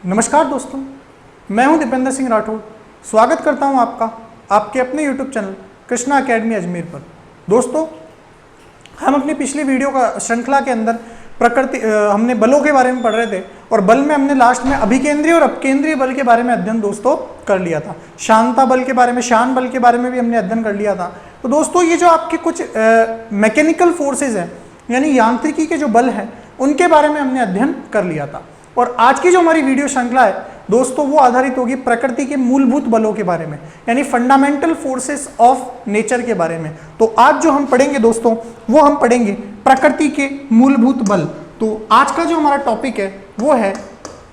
नमस्कार दोस्तों, मैं हूं दीपेंद्र सिंह राठौड़। स्वागत करता हूं आपका आपके अपने YouTube channel Krishna academy Ajmer पर। दोस्तों, हम अपनी पिछली वीडियो का श्रृंखला के अंदर हमने बलों के बारे में पढ़ रहे थे और बल में हमने लास्ट में अभिकेंद्रीय और अपकेंद्रीय बल के बारे में अध्ययन दोस्तों कर लिया था। शांता बल के बारे में, शान बल के बारे में भी हमने अध्ययन कर लिया था। तो दोस्तों, ये जो आपके कुछ मैकेनिकल फोर्सेज हैं, यानी यांत्रिकी के जो बल हैं, उनके बारे में हमने अध्ययन कर लिया था। और आज की जो हमारी वीडियो श्रृंखला है दोस्तों, वो आधारित होगी प्रकृति के मूलभूत बलों के बारे में, यानी फंडामेंटल फोर्सेस ऑफ नेचर के बारे में। तो आज जो हम पढ़ेंगे दोस्तों, वो हम पढ़ेंगे प्रकृति के मूलभूत बल। तो आज का जो हमारा टॉपिक है वो है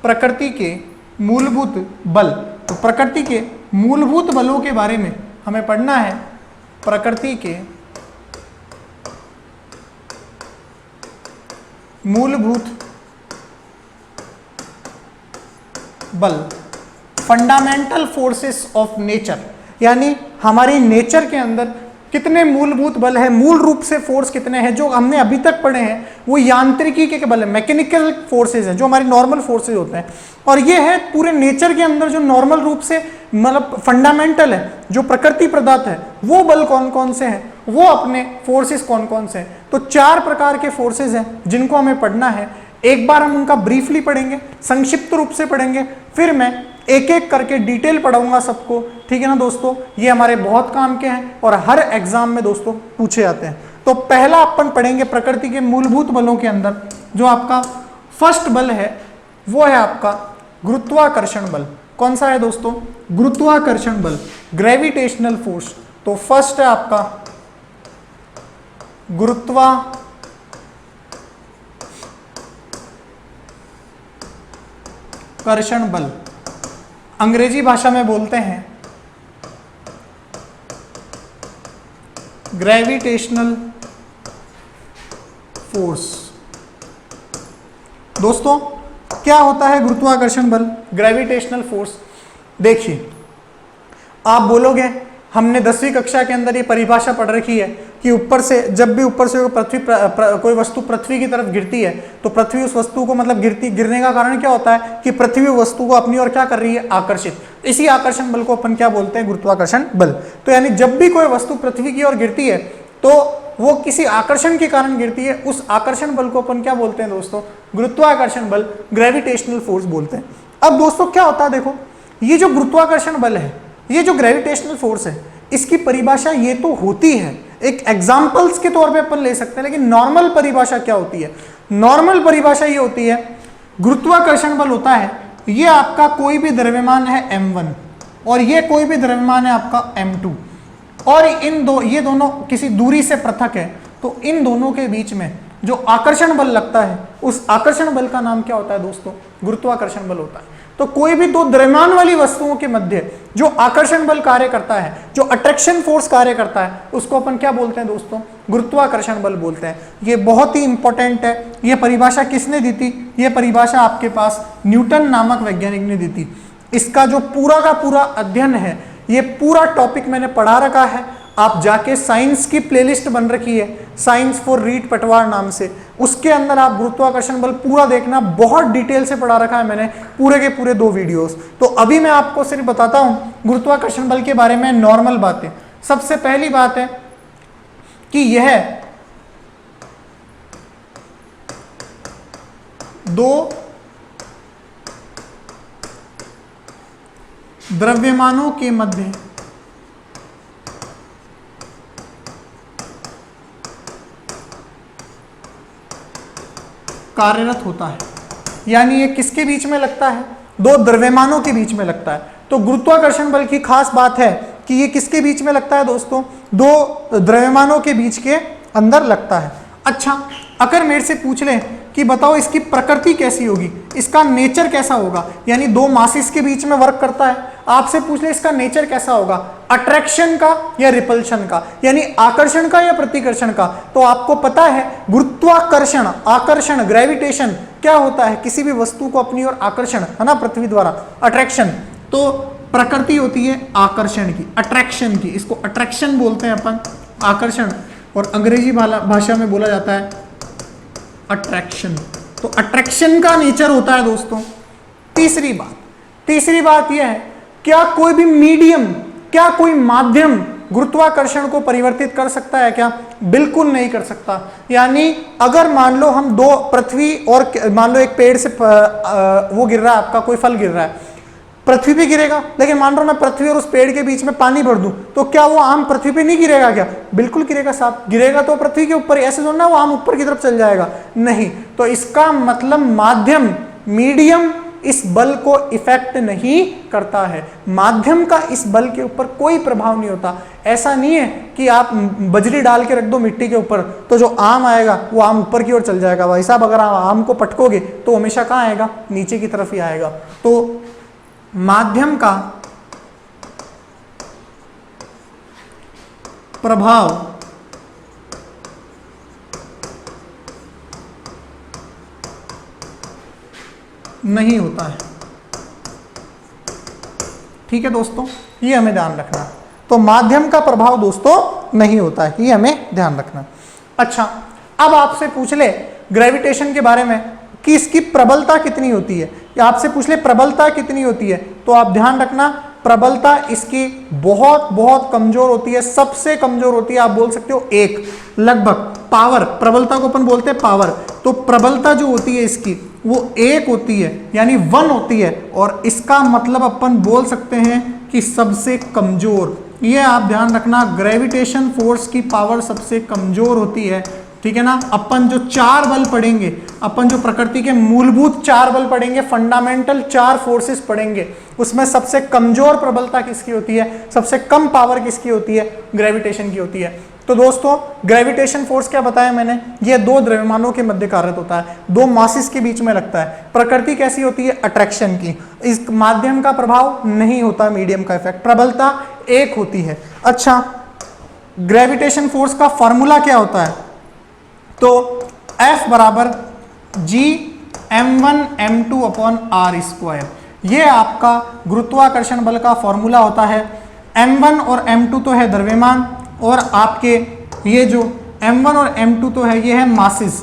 प्रकृति के मूलभूत बल। तो प्रकृति के मूलभूत बलों के बारे में हमें पढ़ना है। प्रकृति के मूलभूत बल, फंडामेंटल फोर्सेस ऑफ नेचर, यानी हमारी नेचर के अंदर कितने मूलभूत बल है, मूल रूप से फोर्स कितने हैं। जो हमने अभी तक पढ़े हैं वो यांत्रिकी के बल है, मैकेनिकल फोर्सेस हैं, जो हमारी नॉर्मल फोर्सेस होते हैं। और ये है पूरे नेचर के अंदर जो नॉर्मल रूप से मतलब फंडामेंटल है, जो प्रकृति प्रदत्त है, वो बल कौन कौन से हैं, वो अपने फोर्सेस कौन कौन से हैं। तो 4 प्रकार के फोर्सेस हैं जिनको हमें पढ़ना है। एक बार हम उनका ब्रीफली पढ़ेंगे, संक्षिप्त रूप से पढ़ेंगे, फिर मैं एक एक करके डिटेल पढ़ाऊंगा सबको। ठीक है ना दोस्तों, ये हमारे बहुत काम के हैं और हर एग्जाम में दोस्तों पूछे जाते हैं। तो पहला अपन पढ़ेंगे प्रकृति के मूलभूत बलों के अंदर जो आपका फर्स्ट बल है वो है आपका गुरुत्वाकर्षण बल। कौन सा है दोस्तों? गुरुत्वाकर्षण बल, ग्रेविटेशनल फोर्स। तो फर्स्ट है आपका गुरुत्वाकर्षण बल, अंग्रेजी भाषा में बोलते हैं ग्रेविटेशनल फोर्स। दोस्तों, क्या होता है गुरुत्वाकर्षण बल, ग्रेविटेशनल फोर्स? देखिए, आप बोलोगे हमने 10वीं कक्षा के अंदर ये परिभाषा पढ़ रखी है कि ऊपर से जब भी ऊपर से कोई वस्तु पृथ्वी की तरफ गिरती है तो पृथ्वी उस वस्तु को मतलब गिरने का कारण क्या होता है कि पृथ्वी वस्तु को अपनी ओर क्या कर रही है? आकर्षित। इसी आकर्षण बल को अपन क्या बोलते हैं? गुरुत्वाकर्षण बल। तो यानी जब भी कोई वस्तु पृथ्वी की ओर गिरती है तो वो किसी आकर्षण के कारण गिरती है, उस आकर्षण बल को अपन क्या बोलते हैं दोस्तों? गुरुत्वाकर्षण बल, ग्रेविटेशनल फोर्स बोलते हैं। अब दोस्तों क्या होता है, देखो, ये जो गुरुत्वाकर्षण बल है, ये जो ग्रेविटेशनल फोर्स है, इसकी परिभाषा ये तो होती है, एक एग्जाम्पल्स के तौर पे अपन ले सकते हैं, लेकिन नॉर्मल परिभाषा क्या होती है? नॉर्मल परिभाषा ये होती है, गुरुत्वाकर्षण बल होता है ये आपका कोई भी द्रव्यमान है m1 और ये कोई भी द्रव्यमान है आपका m2 और ये दोनों किसी दूरी से पृथक है। तो इन दोनों के बीच में जो आकर्षण बल लगता है, उस आकर्षण बल का नाम क्या होता है दोस्तों? गुरुत्वाकर्षण बल होता है। तो कोई भी दो द्रव्यमान वाली वस्तुओं के मध्य जो आकर्षण बल कार्य करता है, जो अट्रैक्शन फोर्स कार्य करता है, उसको अपन क्या बोलते हैं दोस्तों? गुरुत्वाकर्षण बल बोलते हैं। ये बहुत ही इंपॉर्टेंट है। ये परिभाषा किसने दी थी? ये परिभाषा आपके पास न्यूटन नामक वैज्ञानिक ने दी थी। इसका जो पूरा का पूरा अध्ययन है, ये पूरा टॉपिक मैंने पढ़ा रखा है। आप जाके साइंस की प्लेलिस्ट बन रखी है, साइंस फॉर रीड पटवार नाम से, उसके अंदर आप गुरुत्वाकर्षण बल पूरा देखना, बहुत डिटेल से पढ़ा रखा है मैंने, पूरे के पूरे 2 वीडियोस। तो अभी मैं आपको सिर्फ बताता हूं गुरुत्वाकर्षण बल के बारे में नॉर्मल बातें। सबसे पहली बात है कि यह 2 द्रव्यमानों के मध्य कार्यरत होता है। यानी ये किसके बीच में लगता है? 2 द्रव्यमानों के बीच में लगता है। तो गुरुत्वाकर्षण बल की खास बात है कि ये किसके बीच में लगता है दोस्तों? 2 द्रव्यमानों के बीच के अंदर लगता है। अच्छा, अगर मेरे से पूछ लें कि बताओ इसकी प्रकृति कैसी होगी, इसका नेचर कैसा होगा, यानी 2 मासेस के बीच में वर्क करता है, आपसे पूछ ले इसका नेचर कैसा होगा, अट्रैक्शन का या रिपल्शन का, यानी आकर्षण का या प्रतिकर्षण का, तो आपको पता है गुरुत्वाकर्षण, आकर्षण, ग्रेविटेशन क्या होता है? किसी भी वस्तु को अपनी ओर आकर्षण, है ना, पृथ्वी द्वारा अट्रैक्शन। तो प्रकृति होती है आकर्षण की, अट्रैक्शन की, इसको अट्रैक्शन बोलते हैं अपन, आकर्षण, और अंग्रेजी भाषा में बोला जाता है अट्रैक्शन। तो अट्रैक्शन का नेचर होता है दोस्तों तीसरी बात यह है, क्या कोई भी मीडियम, क्या कोई माध्यम गुरुत्वाकर्षण को परिवर्तित कर सकता है क्या? बिल्कुल नहीं कर सकता। यानी अगर मान लो हम दो पृथ्वी और मान लो एक पेड़ से वो गिर रहा है, आपका कोई फल गिर रहा है, पृथ्वी पे गिरेगा, लेकिन मान लो मैं पृथ्वी और उस पेड़ के बीच में पानी भर दूं, तो क्या वो आम पृथ्वी पे नहीं गिरेगा क्या? बिल्कुल गिरेगा साहब, गिरेगा तो पृथ्वी के ऊपर, ऐसे थोड़ा ना वो आम ऊपर की तरफ चल जाएगा, नहीं। तो इसका मतलब माध्यम, मीडियम इस बल को इफेक्ट नहीं करता है, माध्यम का इस बल के ऊपर कोई प्रभाव नहीं होता। ऐसा नहीं है कि आप बजरी डाल के रख दो मिट्टी के ऊपर, तो जो आम आएगा वो आम ऊपर की ओर चल जाएगा। भाई साहब अगर आप आम को पटकोगे तो हमेशा कहाँ आएगा? नीचे की तरफ ही आएगा। तो माध्यम का प्रभाव नहीं होता है, ठीक है दोस्तों, ये हमें ध्यान रखना है। तो माध्यम का प्रभाव दोस्तों नहीं होता है, ये हमें ध्यान रखना है। अच्छा, अब आपसे पूछ ले ग्रेविटेशन के बारे में कि इसकी प्रबलता कितनी होती है, या आपसे पूछ ले प्रबलता कितनी होती है, तो आप ध्यान रखना प्रबलता इसकी बहुत बहुत कमजोर होती है, सबसे कमजोर होती है। आप बोल सकते हो एक, लगभग पावर, प्रबलता को अपन बोलते हैं पावर, तो प्रबलता जो होती है इसकी वो एक होती है, यानी 1 होती है, और इसका मतलब अपन बोल सकते हैं कि सबसे कमजोर। ये आप ध्यान रखना, ग्रेविटेशन फोर्स की पावर सबसे कमजोर होती है, ठीक है ना। अपन जो 4 बल पढ़ेंगे, अपन जो प्रकृति के मूलभूत 4 बल पढ़ेंगे, फंडामेंटल 4 फोर्सेस पढ़ेंगे, उसमें सबसे कमजोर प्रबलता किसकी होती है, सबसे कम पावर किसकी होती है? ग्रेविटेशन की होती है। तो दोस्तों ग्रेविटेशन फोर्स क्या बताया मैंने, ये दो द्रव्यमानों के मध्य कार्यरत होता है, दो मासिस के बीच में लगता है। प्रकृति कैसी होती है? अट्रैक्शन की। इस माध्यम का प्रभाव नहीं होता, मीडियम का इफेक्ट, प्रबलता एक होती है। अच्छा, ग्रेविटेशन फोर्स का फॉर्मूला क्या होता है? तो F बराबर जी m1 m2 upon are square, ये आपका गुरुत्वाकर्षण बल का फॉर्मूला होता है। m1 और m2 तो है द्रव्यमान, और आपके ये जो m1 और m2 तो है ये है मासिस,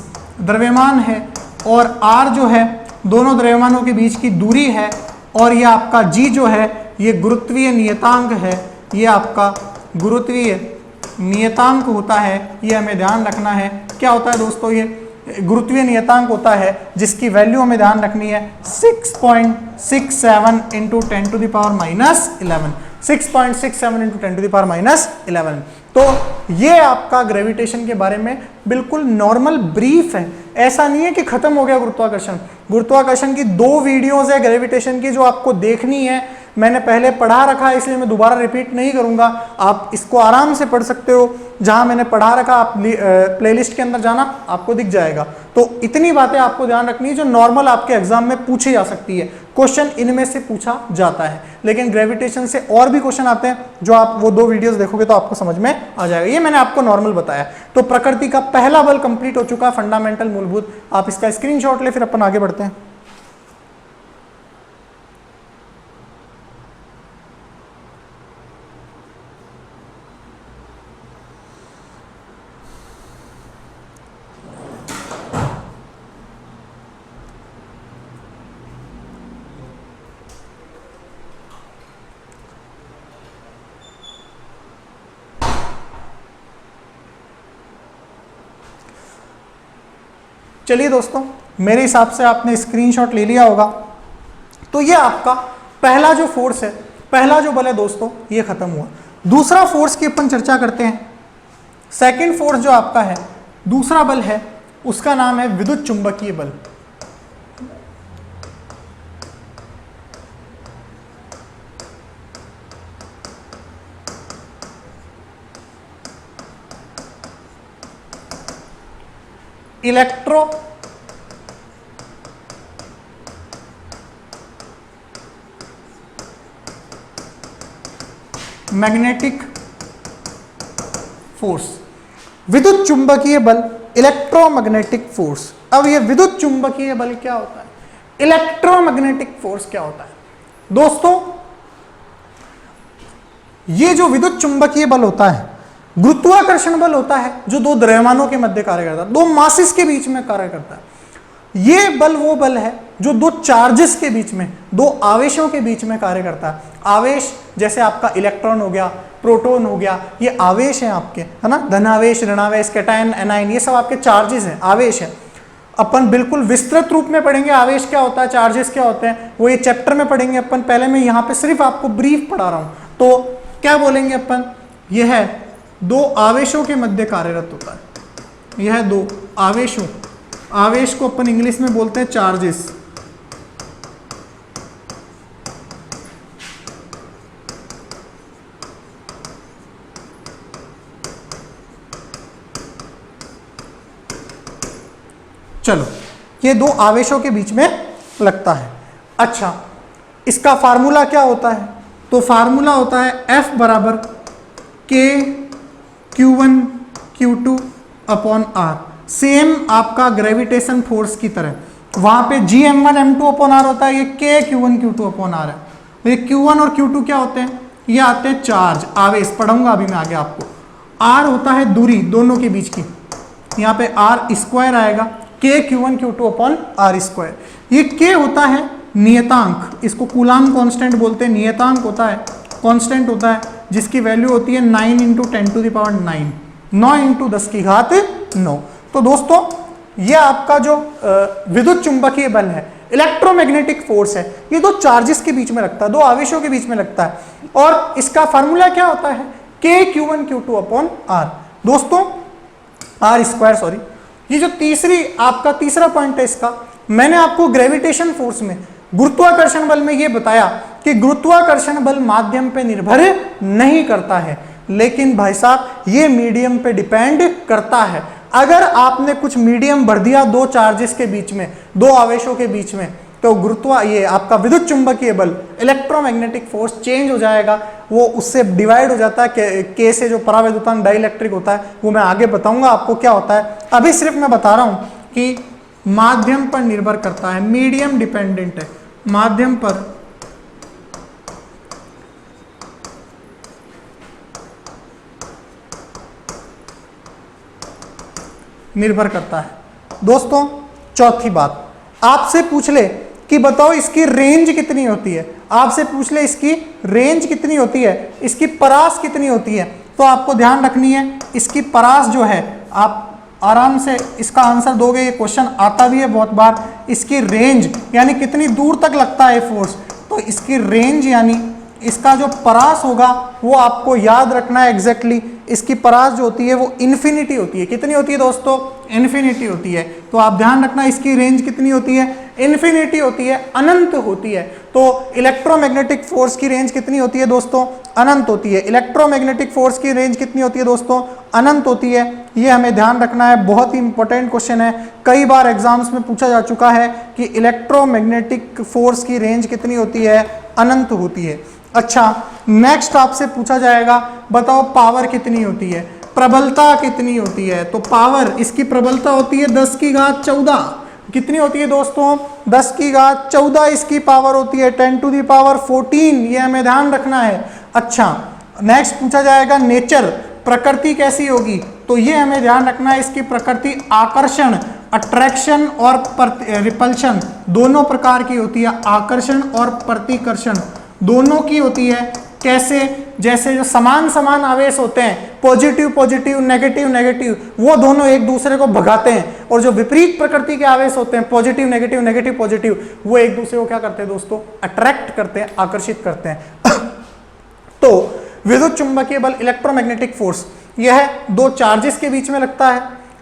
द्रव्यमान है, और r जो है दोनों द्रव्यमानों के बीच की दूरी है, और ये आपका g जो है ये गुरुत्वीय नियतांक है, ये आपका गुरुत्वीय नियतांक होता है। ये हमें ध्यान रखना है, क्या होता है दोस्तों? ये गुरुत्वीय नियतांक होता है जिसकी वैल्यू हमें ध्यान रखनी है 6.67 into 10 to the power minus 11, 6.67 into 10 to the power minus 11। तो ये आपका ग्रेविटेशन के बारे में बिल्कुल नॉर्मल ब्रीफ है, ऐसा नहीं है कि खत्म हो गया गुरुत्वाकर्षण। गुरुत्वाकर्षण की 2 वीडियोस है ग्रेविटेशन की जो आपको देखनी है, मैंने पहले पढ़ा रखा है इसलिए मैं दोबारा रिपीट नहीं करूंगा, आप इसको आराम से पढ़ सकते हो। जहां मैंने पढ़ा रखा आप प्लेलिस्ट के अंदर जाना, आपको दिख जाएगा। तो इतनी बातें आपको ध्यान रखनी है जो नॉर्मल आपके एग्जाम में पूछी जा सकती है, क्वेश्चन इनमें से पूछा जाता है। लेकिन ग्रेविटेशन से और भी क्वेश्चन आते हैं जो आप वो 2 वीडियोस देखोगे तो आपको समझ में आ जाएगा। ये मैंने आपको नॉर्मल बताया। तो प्रकृति का पहला बल कंप्लीट हो चुका, फंडामेंटल मूलभूत। आप इसका स्क्रीनशॉट ले, फिर अपन आगे बढ़ते हैं। चलिए दोस्तों, मेरे हिसाब से आपने स्क्रीनशॉट ले लिया होगा। तो ये आपका पहला जो फोर्स है, पहला जो बल है दोस्तों, ये खत्म हुआ। दूसरा फोर्स की अपन चर्चा करते हैं। सेकंड फोर्स जो आपका है, दूसरा बल है, उसका नाम है विद्युत चुंबकीय बल। इलेक्ट्रो मैग्नेटिक फोर्स, विद्युत चुंबकीय बल, इलेक्ट्रोमैग्नेटिक फोर्स। अब ये विद्युत चुंबकीय बल क्या होता है, इलेक्ट्रोमैग्नेटिक फोर्स क्या होता है? दोस्तों ये जो विद्युत चुंबकीय बल होता है, गुरुत्वाकर्षण बल होता है जो दो द्रव्यमानों के मध्य कार्य करता है, दो मासिस के बीच में कार्य करता है। ये बल वो बल है जो दो चार्जेस के बीच में, दो आवेशों के बीच में कार्य करता है। आवेश जैसे आपका इलेक्ट्रॉन हो गया, प्रोटॉन हो गया, ये आवेश हैं आपके, है ना, धनावेश, ऋणावेश, कैटायन, एनायन, ये सब आपके चार्जेस हैं, आवेश हैं। अपन बिल्कुल विस्तृत रूप में पढ़ेंगे आवेश क्या होता है, चार्जेस क्या होते हैं, वो ये चैप्टर में पढ़ेंगे अपन। पहले मैं यहाँ पे सिर्फ आपको ब्रीफ पढ़ा रहा हूँ। तो क्या बोलेंगे अपन, यह है दो आवेशों के मध्य कार्यरत होता है। यह दो आवेशों, आवेश को अपन इंग्लिश में बोलते हैं चार्जेस। चलो, ये दो आवेशों के बीच में लगता है। अच्छा, इसका फार्मूला क्या होता है, तो फार्मूला होता है F बराबर K Q1 Q2 upon R। Same आपका ग्रेविटेशन फोर्स की तरह, वहां पे Gm1 M2 अपॉन R होता है, ये K Q1 Q2 upon R है। ये Q1 और Q2 क्या होते हैं, ये आते हैं चार्ज, आवेश, पढ़ूंगा अभी मैं आगे आपको। R होता है दूरी दोनों के बीच की, यहाँ पे R स्क्वायर आएगा, K Q1 Q2 upon R square. ये K होता है नियतांक, इसको कूलाम कांस्टेंट बोलते हैं, नियतांक होता है, कांस्टेंट होता है, जिसकी वैल्यू होती है 9 × 10⁹, 9 × 10⁹। तो दोस्तों, ये आपका जो विद्युत चुंबकीय बल है, इलेक्ट्रोमैग्नेटिक फोर्स है, ये दो चार्जेस के बीच में लगता है, दो आवेशों के बीच में लगता है। और इसका फार्मूला क्या होता है, K Q1 Q2 upon R। दोस्तों R स्क्वायर, सॉरी, ये जो आपका तीसरा पॉइंट है, इसका मैंने आपको ग्रेविटेशन फोर्स में, गुरुत्वाकर्षण बल में ये बताया कि गुरुत्वाकर्षण बल माध्यम पे निर्भर नहीं करता है, लेकिन भाई साहब ये मीडियम पे डिपेंड करता है। अगर आपने कुछ मीडियम भर दिया दो चार्जेस के बीच में, दो आवेशों के बीच में, तो ये आपका विद्युत चुंबकीय बल, इलेक्ट्रोमैग्नेटिक फोर्स चेंज हो जाएगा, वो उससे डिवाइड हो जाता है। के से जो परावैद्युतांक डाइलेक्ट्रिक होता है, वो मैं आगे बताऊंगा आपको क्या होता है। अभी सिर्फ मैं बता रहा हूं कि माध्यम पर निर्भर करता है, मीडियम डिपेंडेंट है, माध्यम पर निर्भर करता है। दोस्तों चौथी बात, आपसे पूछ ले कि बताओ इसकी रेंज कितनी होती है, आपसे पूछ ले इसकी रेंज कितनी होती है, इसकी परास कितनी होती है, तो आपको ध्यान रखनी है इसकी परास जो है, आप आराम से इसका आंसर दोगे, ये क्वेश्चन आता भी है बहुत बार। इसकी रेंज यानी कितनी दूर तक लगता है फोर्स, तो इसकी रेंज यानी इसका जो परास होगा वो आपको याद रखना है एग्जैक्टली। इसकी परास जो होती है वो इन्फिनिटी होती है। कितनी होती है दोस्तों, इन्फिनिटी होती है। तो आप ध्यान रखना इसकी रेंज कितनी होती है, इन्फिनिटी होती है, अनंत होती है। तो इलेक्ट्रोमैग्नेटिक फोर्स की रेंज कितनी होती है दोस्तों, अनंत होती है। इलेक्ट्रोमैग्नेटिक फोर्स की रेंज कितनी होती है दोस्तों, अनंत होती है। ये हमें ध्यान रखना है, बहुत ही इंपॉर्टेंट क्वेश्चन है, कई बार एग्जाम्स में पूछा जा चुका है कि इलेक्ट्रोमैग्नेटिक फोर्स की रेंज कितनी होती है, अनंत होती है। अच्छा, नेक्स्ट आपसे पूछा जाएगा बताओ पावर कितनी होती है, प्रबलता कितनी होती है। तो पावर, इसकी प्रबलता होती है 10⁻14। कितनी होती है दोस्तों, 10⁻14 इसकी पावर होती है, 10⁻14। ये हमें ध्यान रखना है। अच्छा, नेक्स्ट पूछा जाएगा नेचर, प्रकृति कैसी होगी, तो ये हमें ध्यान रखना है इसकी प्रकृति आकर्षण, अट्रैक्शन और रिपल्शन दोनों प्रकार की होती है। आकर्षण और प्रतिकर्षण दोनों की होती है। कैसे, जैसे जो समान समान आवेश होते हैं, पॉजिटिव पॉजिटिव, नेगेटिव नेगेटिव, वो दोनों एक दूसरे को भगाते हैं। और जो विपरीत प्रकृति के आवेश होते हैं, पॉजिटिव नेगेटिव, नेगेटिव पॉजिटिव, वो एक दूसरे को क्या करते हैं दोस्तों, अट्रैक्ट करते हैं, आकर्षित करते हैं। तो विद्युत चुंबकीय बल, इलेक्ट्रोमैग्नेटिक फोर्स, यह दो चार्जेस के बीच में लगता है।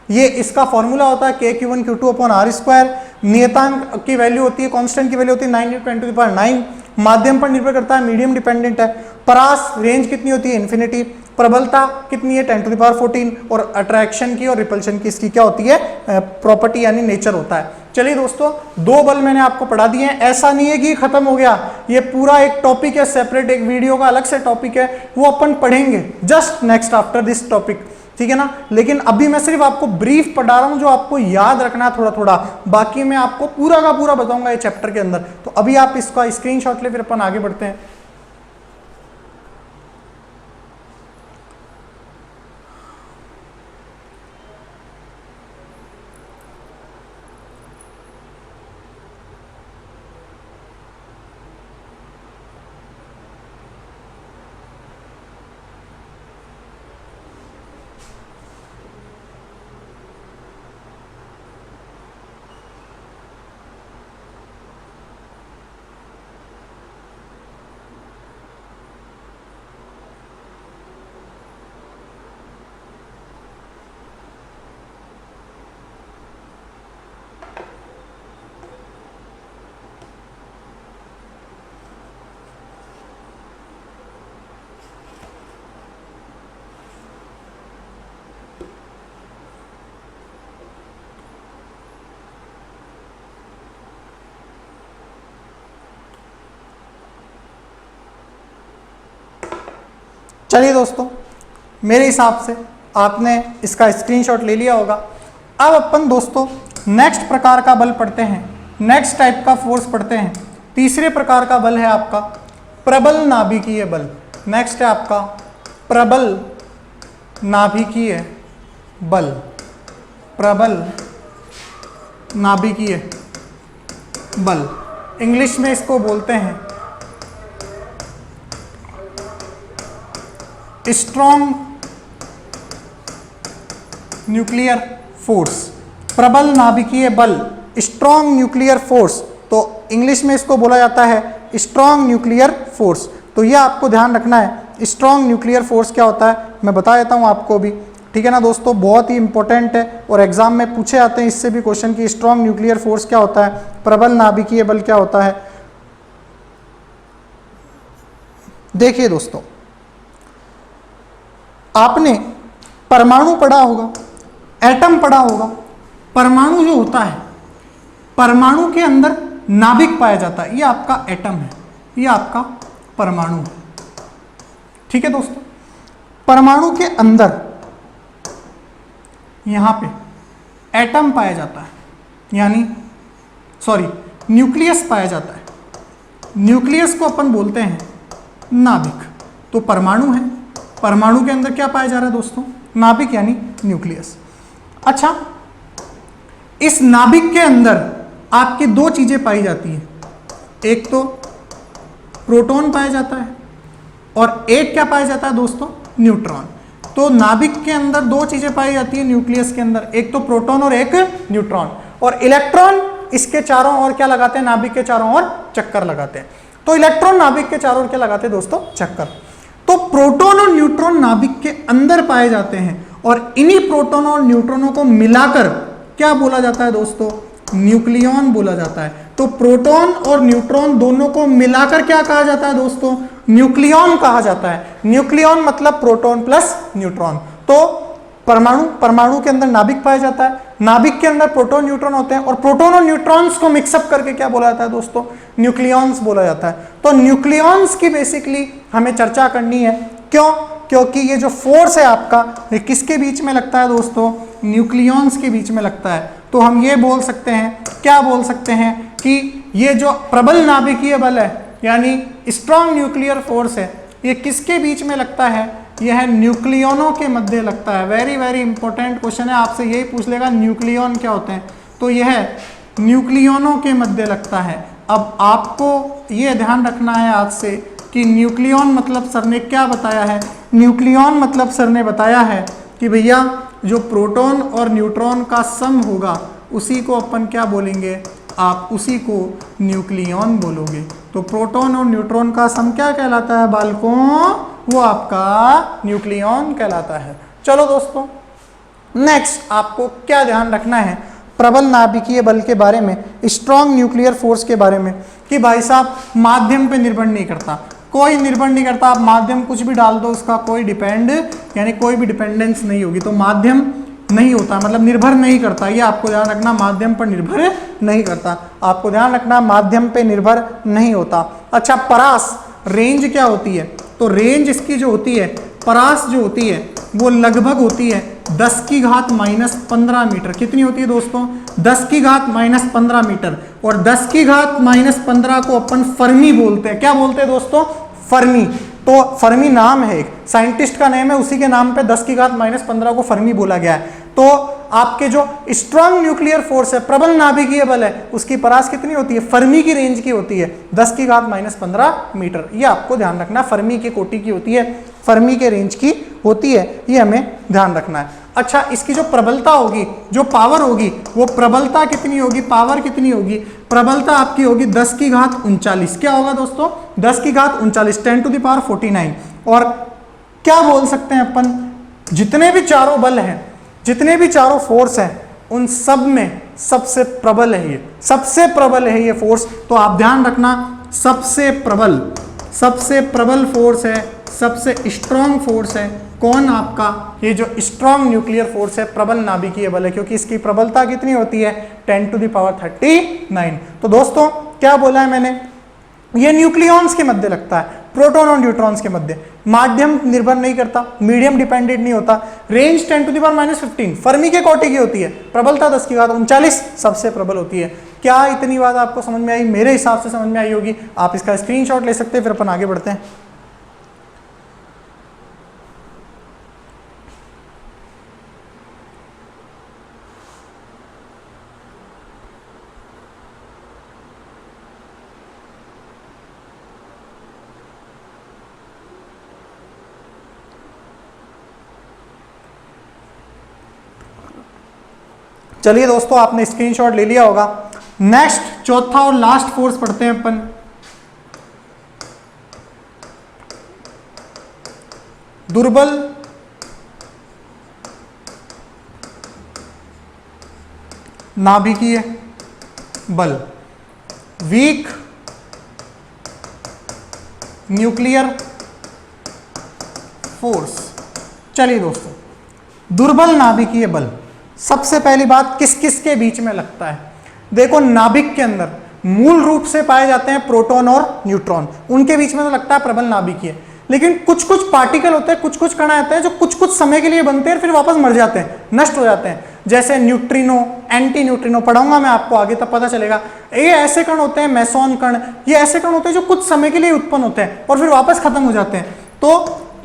ये इसका फॉर्मूला होता है K Q1 Q2 upon R square. नियतांक की वैल्यू होती है, कांस्टेंट की वैल्यू होती है 9 × 10⁹। माध्यम पर निर्भर करता है, मीडियम डिपेंडेंट है। परास रेंज कितनी होती है, इन्फिनिटी। प्रबलता कितनी है, 10⁻14। और अट्रैक्शन की और रिपल्शन की इसकी क्या होती है, प्रॉपर्टी यानी नेचर होता है। चलिए दोस्तों, दो बल मैंने आपको पढ़ा दिए हैं। ऐसा नहीं है कि खत्म हो गया, ये पूरा एक टॉपिक है सेपरेट, एक वीडियो का अलग से टॉपिक है, वो अपन पढ़ेंगे just next after this topic, ठीक है ना। लेकिन अभी मैं सिर्फ आपको ब्रीफ पढ़ा रहा हूं, जो आपको याद रखना है थोड़ा थोड़ा, बाकी मैं आपको पूरा का पूरा बताऊंगा ये चैप्टर के अंदर। तो अभी आप इसका स्क्रीनशॉट ले, फिर अपन आगे बढ़ते हैं। चलिए दोस्तों, मेरे हिसाब से आपने इसका स्क्रीनशॉट ले लिया होगा। अब अपन दोस्तों नेक्स्ट प्रकार का बल पढ़ते हैं, नेक्स्ट टाइप का फोर्स पढ़ते हैं। तीसरे प्रकार का बल है आपका प्रबल नाभिकीय बल। नेक्स्ट है आपका प्रबल नाभिकीय बल, प्रबल नाभिकीय बल, इंग्लिश में इसको बोलते हैं स्ट्रॉन्ग न्यूक्लियर फोर्स। प्रबल नाभिकीय बल, स्ट्रॉन्ग न्यूक्लियर फोर्स, तो इंग्लिश में इसको बोला जाता है स्ट्रॉन्ग न्यूक्लियर फोर्स। तो ये आपको ध्यान रखना है, स्ट्रॉन्ग न्यूक्लियर फोर्स क्या होता है मैं बता देता हूँ आपको भी, ठीक है ना दोस्तों। बहुत ही इंपॉर्टेंट है और एग्जाम में पूछे आते हैं इससे भी क्वेश्चन कि स्ट्रॉन्ग न्यूक्लियर फोर्स क्या होता है, प्रबल नाभिकीय बल क्या होता है। देखिए दोस्तों, आपने परमाणु पढ़ा होगा, एटम पढ़ा होगा। परमाणु जो होता है, परमाणु के अंदर नाभिक पाया जाता है, ये आपका एटम है, ये आपका परमाणु है, ठीक है दोस्तों। परमाणु के अंदर यहां पे एटम पाया जाता है, यानी न्यूक्लियस पाया जाता है। न्यूक्लियस को अपन बोलते हैं नाभिक। तो परमाणु है, परमाणु के अंदर क्या पाया जा रहा है दोस्तों, नाभिक यानी न्यूक्लियस। अच्छा, इस नाभिक के अंदर आपकी दो चीजें पाई जाती हैं, एक तो प्रोटॉन पाया जाता है और एक क्या पाया जाता है दोस्तों, न्यूट्रॉन। तो नाभिक के अंदर दो चीजें पाई जाती है न्यूक्लियस के अंदर, एक तो प्रोटॉन और एक न्यूट्रॉन। और इलेक्ट्रॉन इसके चारों ओर क्या लगाते हैं, नाभिक के चारों ओर चक्कर लगाते हैं। तो इलेक्ट्रॉन नाभिक के चारों ओर क्या लगाते हैं दोस्तों, चक्कर। तो प्रोटॉन और न्यूट्रॉन नाभिक के अंदर पाए जाते हैं और इन्हीं प्रोटॉन और न्यूट्रॉनों को मिलाकर क्या बोला जाता है दोस्तों, न्यूक्लियॉन बोला जाता है। तो प्रोटॉन और न्यूट्रॉन दोनों को मिलाकर क्या कहा जाता है दोस्तों, न्यूक्लियॉन कहा जाता है। न्यूक्लियॉन मतलब प्रोटॉन प्लस न्यूट्रॉन। तो परमाणु के अंदर नाभिक पाया जाता है, नाभिक के अंदर प्रोटॉन न्यूट्रॉन होते हैं और प्रोटॉन और न्यूट्रॉन्स को मिक्सअप करके क्या बोला जाता है दोस्तों, न्यूक्लियॉन्स बोला जाता है। तो न्यूक्लियॉन्स की बेसिकली हमें चर्चा करनी है। क्यों? क्योंकि ये जो फोर्स है आपका, ये किसके बीच में लगता है दोस्तों, न्यूक्लियॉन्स के बीच में लगता है। तो हम ये बोल सकते हैं, क्या बोल सकते हैं कि ये जो प्रबल नाभिकीय बल है यानी स्ट्रॉन्ग न्यूक्लियर फोर्स है, ये किसके बीच में लगता है, यह न्यूक्लियनों के मध्य लगता है। वेरी वेरी इंपॉर्टेंट क्वेश्चन है, आपसे यही पूछ लेगा न्यूक्लियन क्या होते हैं, तो यह न्यूक्लियनों के मध्य लगता है। अब आपको ये ध्यान रखना है आज से कि न्यूक्लियन मतलब सर ने क्या बताया है, न्यूक्लियन मतलब सर ने बताया है कि भैया जो प्रोटॉन और न्यूट्रॉन का सम होगा उसी को अपन क्या बोलेंगे, आप उसी को न्यूक्लियन बोलोगे। तो प्रोटॉन और न्यूट्रॉन का सम क्या कहलाता है बालकों, वो आपका न्यूक्लियन कहलाता है। चलो दोस्तों, नेक्स्ट आपको क्या ध्यान रखना है प्रबल नाभिकीय बल के बारे में, स्ट्रॉन्ग न्यूक्लियर फोर्स के बारे में, कि भाई साहब माध्यम पे निर्भर नहीं करता, कोई निर्भर नहीं करता। आप माध्यम कुछ भी डाल दो, उसका कोई डिपेंड यानी कोई भी डिपेंडेंस नहीं होगी। तो माध्यम नहीं होता मतलब निर्भर नहीं करता, ये आपको ध्यान रखना, माध्यम पर निर्भर नहीं करता। आपको ध्यान रखना माध्यम पे निर्भर नहीं होता। अच्छा, परास रेंज क्या होती है, तो रेंज इसकी जो होती है, परास जो होती है वो लगभग होती है 10 की घात -15 मीटर। कितनी होती है दोस्तों, 10 की घात -15 मीटर। और 10 की घात -15 को अपन फर्मी बोलते हैं। क्या बोलते हैं दोस्तों, फर्मी। तो फर्मी नाम है, एक साइंटिस्ट का नेम है, उसी के नाम पे 10 की घात -15 को फर्मी बोला गया है। तो आपके जो स्ट्रॉन्ग न्यूक्लियर फोर्स है, प्रबल नाभिकीय बल है, उसकी परास कितनी होती है, फर्मी की रेंज की होती है 10 की घात -15 मीटर। ये आपको ध्यान रखना, फर्मी की कोटि की होती है, फर्मी के रेंज की होती है, ये हमें ध्यान रखना है। अच्छा, इसकी जो प्रबलता होगी, जो पावर होगी, वो प्रबलता कितनी होगी, पावर कितनी होगी, प्रबलता आपकी होगी 10 की घात 39। क्या होगा दोस्तों, 10 की घात 39, 10⁻49। और क्या बोल सकते हैं अपन, जितने भी चारों बल हैं, जितने भी चारों फोर्स हैं, उन सब में सबसे प्रबल है ये, सबसे प्रबल है ये फोर्स। तो आप ध्यान रखना, सबसे प्रबल फोर्स है, सबसे स्ट्रॉन्ग फोर्स है कौन, आपका ये जो स्ट्रॉन्ग न्यूक्लियर फोर्स है, प्रबल नाभिकीय बल है, क्योंकि इसकी प्रबलता कितनी होती है 10⁻39। तो दोस्तों क्या बोला है मैंने, ये न्यूक्लियॉन्स के मध्य लगता है। प्रोटॉन और न्यूट्रॉन्स के मध्य, माध्यम निर्भर नहीं करता, मीडियम डिपेंडेंट नहीं होता, रेंज 10⁻⁻15 फर्मी के कोटि की होती है, प्रबलता 10⁻39 सबसे प्रबल होती है। क्या इतनी बात आपको समझ में आई? मेरे हिसाब से समझ में आई होगी। आप इसका स्क्रीनशॉट ले सकते हैं, फिर अपन आगे बढ़ते हैं। चलिए दोस्तों, आपने स्क्रीनशॉट ले लिया होगा। नेक्स्ट चौथा और लास्ट फोर्स पढ़ते हैं अपन। दुर्बल नाभिकीय बल, वीक न्यूक्लियर फोर्स। चलिए दोस्तों, दुर्बल नाभिकीय बल, सबसे पहली बात किस किस के बीच में लगता है? देखो, नाभिक के अंदर मूल रूप से पाए जाते हैं प्रोटॉन और न्यूट्रॉन, उनके बीच में तो लगता है प्रबल नाभिकीय। लेकिन कुछ कुछ पार्टिकल होते हैं, कुछ कुछ कण आते हैं जो कुछ कुछ समय के लिए बनते हैं, फिर वापस मर जाते हैं, नष्ट हो जाते हैं। जैसे न्यूट्रिनो, एंटी न्यूट्रिनो, पढ़ाऊंगा मैं आपको आगे, तब पता चलेगा। ये ऐसे कण होते हैं, मेसोन कण, ये ऐसे कण होते हैं जो कुछ समय के लिए उत्पन्न होते हैं और फिर वापस खत्म हो जाते हैं। तो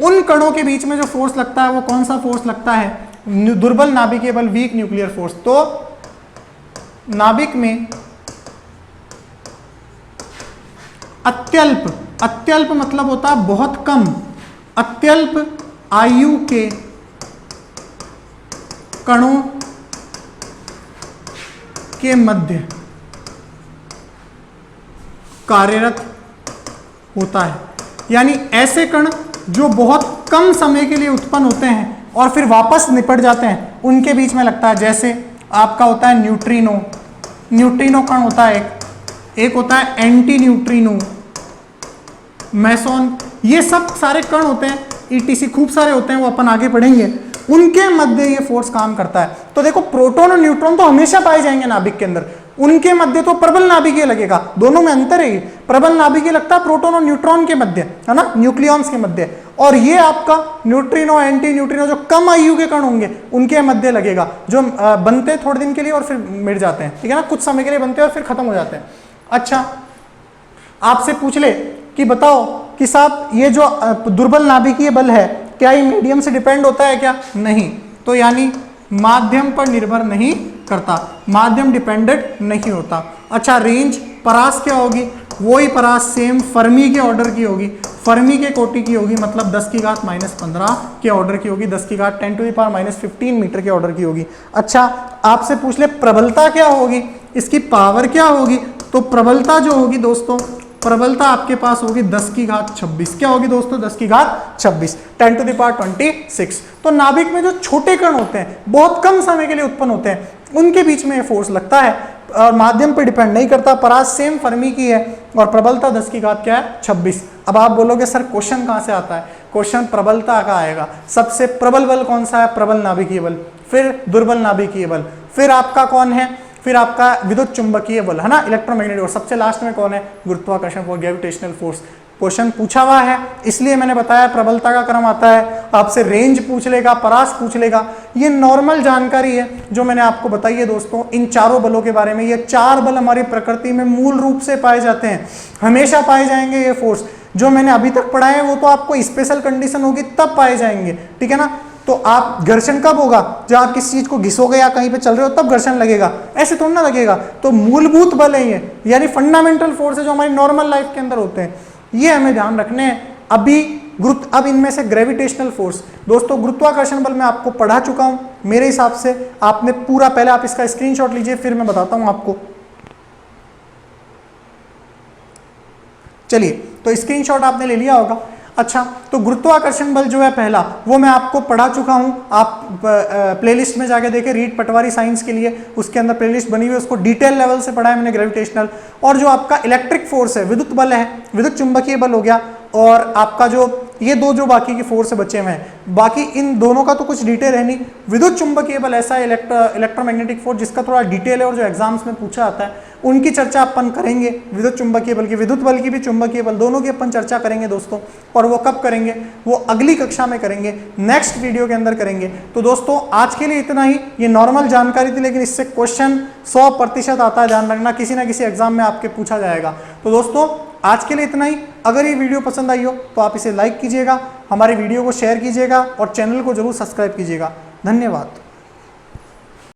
उन कणों के बीच में जो फोर्स लगता है वो कौन सा फोर्स लगता है? दुर्बल नाभिकीय बल, वीक न्यूक्लियर फोर्स। तो नाभिक में अत्यल्प, अत्यल्प मतलब होता है बहुत कम, अत्यल्प आयु के कणों के मध्य कार्यरत होता है। यानी ऐसे कण जो बहुत कम समय के लिए उत्पन्न होते हैं और फिर वापस निपट जाते हैं, उनके बीच में लगता है। जैसे आपका होता है न्यूट्रिनो, न्यूट्रिनो कण होता है एक होता है एंटी न्यूट्रिनो, मेसोन, ये सब सारे कण होते हैं, ईटीसी खूब सारे होते हैं, वो अपन आगे पढ़ेंगे। उनके मध्य ये फोर्स काम करता है। तो देखो, प्रोटॉन और न्यूट्रॉन तो हमेशा पाए जाएंगे नाभिक के अंदर, उनके मध्य तो प्रबल नाभिकीय लगेगा, दोनों में अंतर है। प्रबल नाभिकीय लगता है प्रोटॉन और न्यूट्रॉन के मध्य, है ना, न्यूक्लियॉन्स के मध्य। और ये आपका न्यूट्रिनो, एंटी न्यूट्रिनो, जो कम आयु के कण होंगे उनके मध्य लगेगा, जो बनते हैं थोड़े दिन के लिए और फिर मिट जाते हैं, ठीक है ना, कुछ समय के लिए बनते हैं और फिर खत्म हो जाते हैं। अच्छा, आपसे पूछ ले कि बताओ कि साहब ये जो दुर्बल नाभिकीय बल है, क्या ये मीडियम से डिपेंड होता है क्या? नहीं। तो यानी माध्यम पर निर्भर नहीं करता, माध्यम डिपेंडेंट नहीं होता। अच्छा, रेंज, परास क्या होगी? वही परास सेम फर्मी के ऑर्डर की होगी, फर्मी के कोटि की होगी, मतलब 10⁻⁻15 के ऑर्डर की होगी, 10⁻⁻15 मीटर के ऑर्डर की होगी। अच्छा, आपसे पूछ ले प्रबलता क्या होगी, इसकी पावर क्या होगी? तो प्रबलता जो होगी दोस्तों, प्रबलता आपके पास होगी 10⁻26। क्या होगी दोस्तों? 10⁻26, 10⁻26। तो नाभिक में जो छोटे कण होते हैं, बहुत कम समय के लिए उत्पन्न होते हैं, उनके बीच में ये फोर्स लगता है और माध्यम पर डिपेंड नहीं करता। परास सेम फर्मी की है और प्रबलता 10⁻26। अब आप बोलोगे सर क्वेश्चन कहाँ से आता है? क्वेश्चन प्रबलता का आएगा। सबसे प्रबल बल कौन सा है? प्रबल नाभिकीय बल, फिर दुर्बल नाभिकीय बल, फिर आपका कौन है? फिर आपका विद्युत चुंबकीय बल, है ना, इलेक्ट्रोमैग्नेटिक, और सबसे लास्ट में कौन है? गुरुत्वाकर्षण फोर्स, ग्रेविटेशनल फोर्स। क्वेश्चन पूछा हुआ है, इसलिए मैंने बताया प्रबलता का क्रम आता है। आपसे रेंज पूछ लेगा, परास पूछ लेगा, ये नॉर्मल जानकारी है जो मैंने आपको बताई है दोस्तों इन चारों बलों के बारे में। ये चार बल हमारी प्रकृति में मूल रूप से पाए जाते हैं, हमेशा पाए जाएंगे। ये फोर्स जो मैंने अभी तक पढ़ाए हैं वो तो आपको स्पेशल कंडीशन होगी तब पाए जाएंगे, ठीक है ना। तो आप घर्षण कब होगा? जब आप किसी चीज को घिसोगे या कहीं पे चल रहे हो तब घर्षण लगेगा, ऐसे थोड़ा ना लगेगा। तो मूलभूत बल है ये, यानी फंडामेंटल फोर्स है जो हमारी नॉर्मल लाइफ के अंदर होते हैं, ये हमें ध्यान रखने हैं। अब इनमें से ग्रेविटेशनल फोर्स, दोस्तों गुरुत्वाकर्षण बल मैं आपको पढ़ा चुका हूं, मेरे हिसाब से आपने पूरा, पहले आप इसका स्क्रीनशॉट लीजिए फिर मैं बताता हूं आपको। चलिए, तो स्क्रीनशॉट आपने ले लिया होगा। अच्छा, तो गुरुत्वाकर्षण बल जो है पहला, वो मैं आपको पढ़ा चुका हूं। आप प्लेलिस्ट में जाके देखें, रीड पटवारी साइंस के लिए, उसके अंदर प्लेलिस्ट बनी हुई है, उसको डिटेल लेवल से पढ़ा है मैंने ग्रेविटेशनल। और जो आपका इलेक्ट्रिक फोर्स है, विद्युत बल है, विद्युत चुंबकीय बल हो गया, और आपका जो ये दो जो बाकी के फोर्स से बचे हुए हैं, बाकी इन दोनों का तो कुछ डिटेल है नहीं। विद्युत चुंबकीय बल ऐसा है इलेक्ट्रोमैग्नेटिक फोर्स जिसका थोड़ा डिटेल है और जो एग्जाम्स में पूछा आता है उनकी चर्चा अपन करेंगे, विद्युत चुंबकीय बल की, विद्युत बल की भी, चुंबकीय बल दोनों की अपन चर्चा करेंगे दोस्तों। और वो कब करेंगे, वो अगली कक्षा में करेंगे, नेक्स्ट वीडियो के अंदर करेंगे। तो दोस्तों आज के लिए इतना ही, ये नॉर्मल जानकारी थी लेकिन इससे क्वेश्चन 100% आता है, ध्यान रखना, किसी ना किसी एग्जाम में आपके पूछा जाएगा। तो दोस्तों आज के लिए इतना ही। अगर ये वीडियो पसंद आई हो तो आप इसे लाइक कीजिएगा, हमारे वीडियो को शेयर कीजिएगा और चैनल को जरूर सब्सक्राइब कीजिएगा। धन्यवाद।